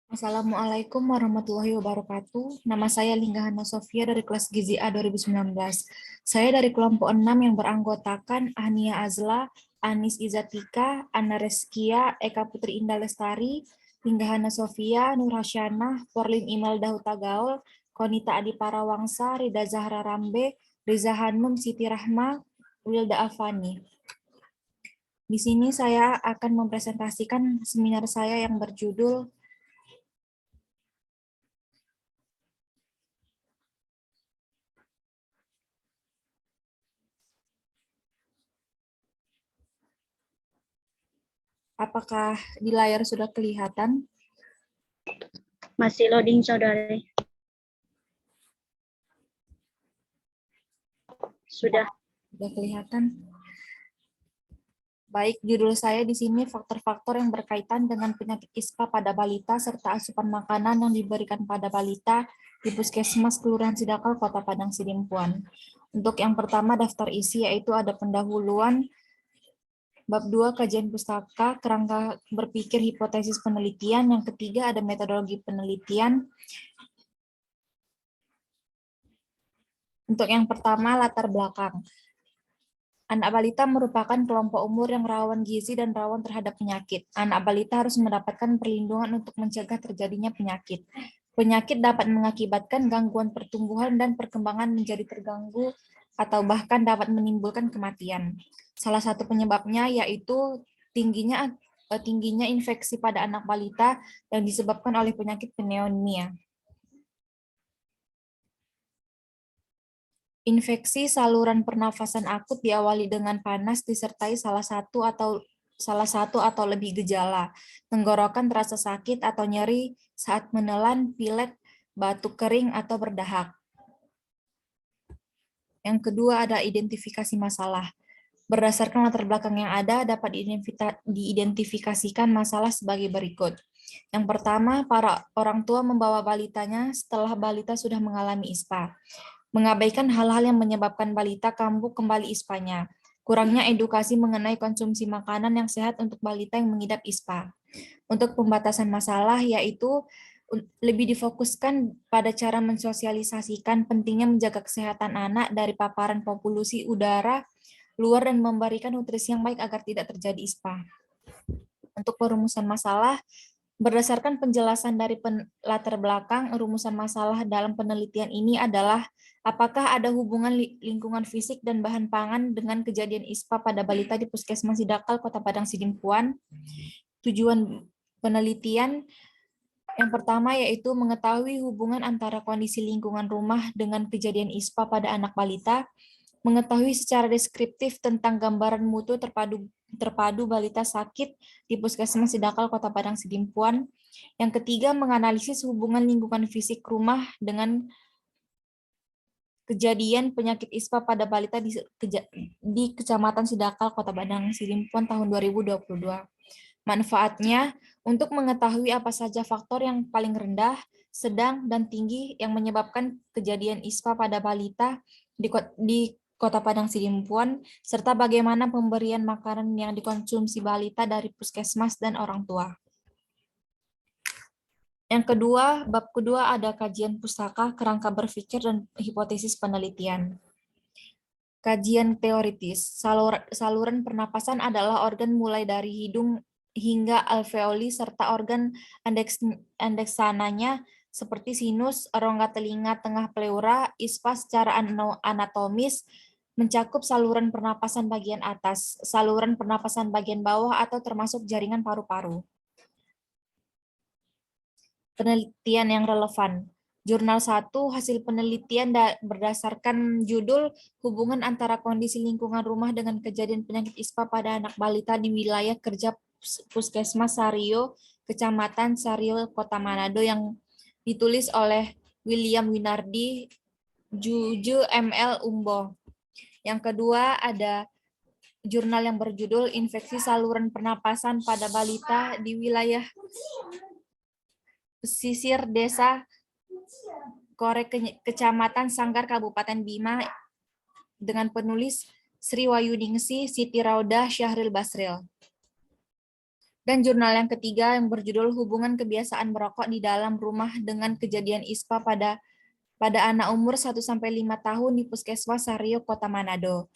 Assalamualaikum warahmatullahi wabarakatuh. Nama saya Lingga Hana Sofia dari kelas Gizi A 2019. Saya dari kelompok 6 yang beranggotakan Ahnia Azla, Anis Izatika, Anna Reskia, Eka Putri Indah Lestari, Lingga Hana Sofia, Nur Hasyanah, Porlin Imelda Huta Gaul, Konita Adi Parawangsa, Rida Zahra Rambe, Riza Hanum, Siti Rahma, Wilda Afani. Di sini saya akan mempresentasikan seminar saya yang berjudul Apakah di layar sudah kelihatan? Masih loading, saudari. Sudah. Sudah kelihatan. Baik, judul saya di sini faktor-faktor yang berkaitan dengan penyakit ISPA pada balita serta asupan makanan yang diberikan pada balita di Puskesmas Kelurahan Sidakal, Kota Padang Sidimpuan. Untuk yang pertama daftar isi yaitu ada pendahuluan, bab 2 kajian pustaka, kerangka berpikir hipotesis penelitian, yang ketiga ada metodologi penelitian. Untuk yang pertama latar belakang. Anak balita merupakan kelompok umur yang rawan gizi dan rawan terhadap penyakit. Anak balita harus mendapatkan perlindungan untuk mencegah terjadinya penyakit. Penyakit dapat mengakibatkan gangguan pertumbuhan dan perkembangan menjadi terganggu atau bahkan dapat menimbulkan kematian. Salah satu penyebabnya yaitu tingginya infeksi pada anak balita yang disebabkan oleh penyakit pneumonia. Infeksi saluran pernafasan akut diawali dengan panas disertai salah satu atau lebih gejala. Tenggorokan terasa sakit atau nyeri saat menelan, pilek, batuk kering atau berdahak. Yang kedua ada identifikasi masalah. Berdasarkan latar belakang yang ada, dapat diidentifikasikan masalah sebagai berikut. Yang pertama, para orang tua membawa balitanya setelah balita sudah mengalami ISPA. Mengabaikan hal-hal yang menyebabkan balita kambuh kembali ISPA-nya. Kurangnya edukasi mengenai konsumsi makanan yang sehat untuk balita yang mengidap ISPA. Untuk pembatasan masalah yaitu lebih difokuskan pada cara mensosialisasikan pentingnya menjaga kesehatan anak dari paparan polusi udara luar dan memberikan nutrisi yang baik agar tidak terjadi ISPA. Untuk perumusan masalah, berdasarkan penjelasan dari latar belakang, rumusan masalah dalam penelitian ini adalah apakah ada hubungan lingkungan fisik dan bahan pangan dengan kejadian ISPA pada balita di Puskesmas Sidakal, Kota Padang Sidimpuan. Tujuan penelitian yang pertama yaitu mengetahui hubungan antara kondisi lingkungan rumah dengan kejadian ISPA pada anak balita, mengetahui secara deskriptif tentang gambaran mutu terpadu balita sakit di Puskesmas Sidakal, Kota Padang Sidimpuan. Yang ketiga, menganalisis hubungan lingkungan fisik rumah dengan kejadian penyakit ISPA pada balita di Kecamatan Sidakal, Kota Padang Sidimpuan tahun 2022. Manfaatnya, untuk mengetahui apa saja faktor yang paling rendah, sedang, dan tinggi yang menyebabkan kejadian ISPA pada balita di Kota Padang Sidimpuan, serta bagaimana pemberian makanan yang dikonsumsi balita dari puskesmas dan orang tua. Yang kedua, bab kedua ada kajian pustaka, kerangka berpikir, dan hipotesis penelitian. Kajian teoritis, saluran pernapasan adalah organ mulai dari hidung hingga alveoli serta organ endeksananya seperti sinus, rongga telinga tengah pleura, ISPA secara anatomis mencakup saluran pernapasan bagian atas, saluran pernapasan bagian bawah atau termasuk jaringan paru-paru. Penelitian yang relevan. Jurnal 1, hasil penelitian berdasarkan judul hubungan antara kondisi lingkungan rumah dengan kejadian penyakit ISPA pada anak balita di wilayah kerja Puskesmas Sario, Kecamatan Sario, Kota Manado yang ditulis oleh William Winardi, Juju ML Umbo. Yang kedua ada jurnal yang berjudul Infeksi Saluran Pernapasan pada Balita di Wilayah Pesisir Desa Korek, Kecamatan Sanggar, Kabupaten Bima, dengan penulis Sri Wayuningsi, Siti Raudah, Syahril Basril. Dan jurnal yang ketiga yang berjudul Hubungan Kebiasaan Merokok di Dalam Rumah dengan Kejadian ISPA pada anak umur 1-5 tahun di Puskesmas Sario, Kota Manado.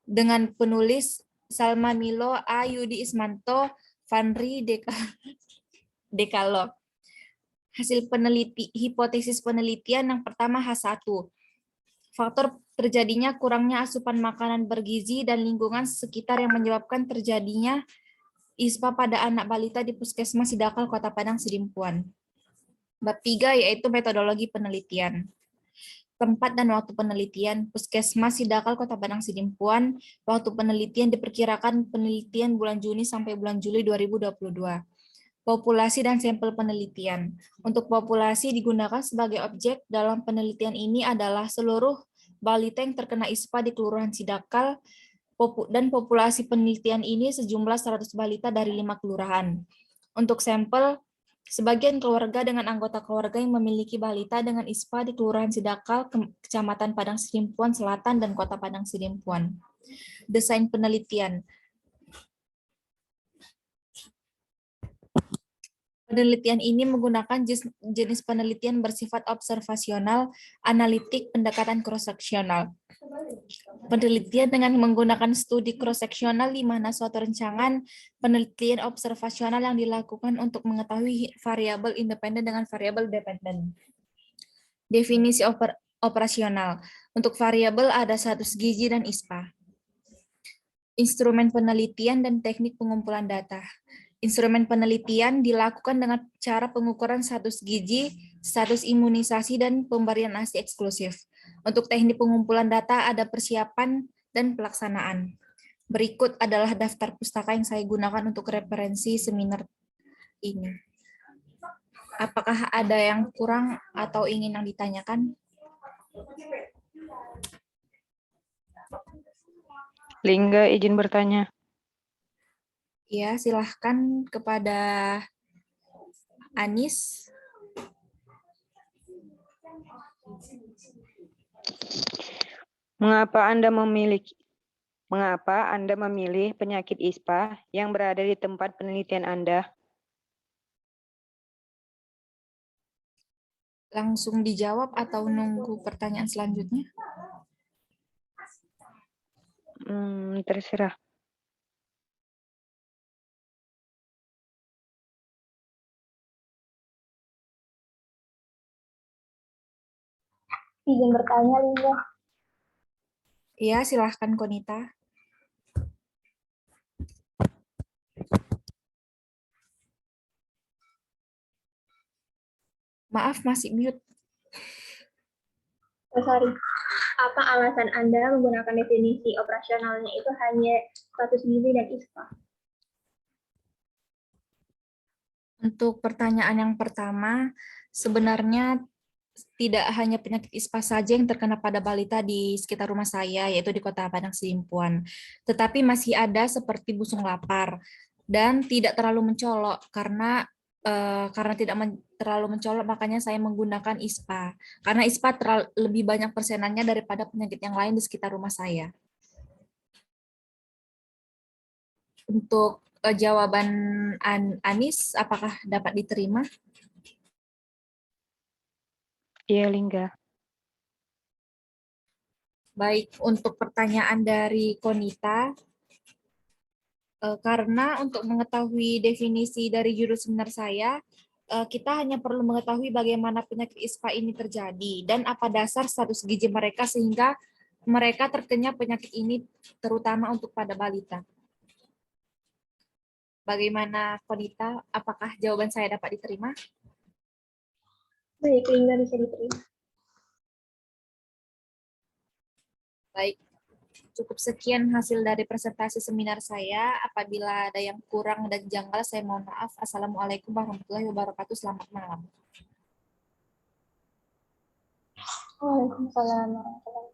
Dengan penulis Salma Milo, A. Yudi Ismanto, Vanri Dekalo. Hasil hipotesis penelitian yang pertama H1. Faktor terjadinya kurangnya asupan makanan bergizi dan lingkungan sekitar yang menyebabkan terjadinya ISPA pada anak balita di Puskesmas Sidakal, Kota Padang Sidimpuan. Bab 3 yaitu metodologi penelitian. Tempat dan waktu penelitian, Puskesmas Sidakal, Kota Padang Sidimpuan. Waktu penelitian diperkirakan penelitian bulan Juni sampai bulan Juli 2022. Populasi dan sampel penelitian. Untuk populasi digunakan sebagai objek dalam penelitian ini adalah seluruh balita yang terkena ISPA di Kelurahan Sidakal, dan populasi penelitian ini sejumlah 100 balita dari 5 kelurahan. Untuk sampel, sebagian keluarga dengan anggota keluarga yang memiliki balita dengan ISPA di Kelurahan Sidakal, Kecamatan Padang Sidimpuan Selatan, dan Kota Padang Sidimpuan. Desain penelitian. Penelitian ini menggunakan jenis penelitian bersifat observasional, analitik, pendekatan cross-seksional. Penelitian dengan menggunakan studi cross-seksional di mana suatu rancangan penelitian observasional yang dilakukan untuk mengetahui variabel independen dengan variabel dependen. Definisi operasional. Untuk variabel ada status gizi dan ISPA. Instrumen penelitian dan teknik pengumpulan data. Instrumen penelitian dilakukan dengan cara pengukuran status gizi, status imunisasi, dan pemberian ASI eksklusif. Untuk teknik pengumpulan data ada persiapan dan pelaksanaan. Berikut adalah daftar pustaka yang saya gunakan untuk referensi seminar ini. Apakah ada yang kurang atau ingin yang ditanyakan? Lingga izin bertanya. Ya, silahkan kepada Anis. Mengapa Anda memilih penyakit ISPA yang berada di tempat penelitian Anda? Langsung dijawab atau nunggu pertanyaan selanjutnya? Terserah. Izin bertanya, Lingga. Iya, silahkan Konita. Maaf, masih mute. Sorry. Apa alasan Anda menggunakan definisi operasionalnya itu hanya status gizi dan ISPA? Untuk pertanyaan yang pertama, sebenarnya tidak hanya penyakit ISPA saja yang terkena pada balita di sekitar rumah saya, yaitu di Kota Padang Sidimpuan. Tetapi masih ada seperti busung lapar dan tidak terlalu mencolok karena tidak terlalu mencolok, makanya saya menggunakan ISPA. Karena ISPA lebih banyak persenannya daripada penyakit yang lain di sekitar rumah saya. Untuk jawaban Anis, apakah dapat diterima? Iya, Lingga. Baik, untuk pertanyaan dari Konita, karena untuk mengetahui definisi dari judul seminar saya, kita hanya perlu mengetahui bagaimana penyakit ISPA ini terjadi dan apa dasar status gizi mereka sehingga mereka terkena penyakit ini, terutama untuk pada balita. Bagaimana Konita? Apakah jawaban saya dapat diterima? Baik, Lingga bisa diterima. Baik, cukup sekian hasil dari presentasi seminar saya. Apabila ada yang kurang dan janggal, saya mohon maaf. Assalamualaikum warahmatullahi wabarakatuh. Selamat malam. Waalaikumsalam warahmatullahi wabarakatuh.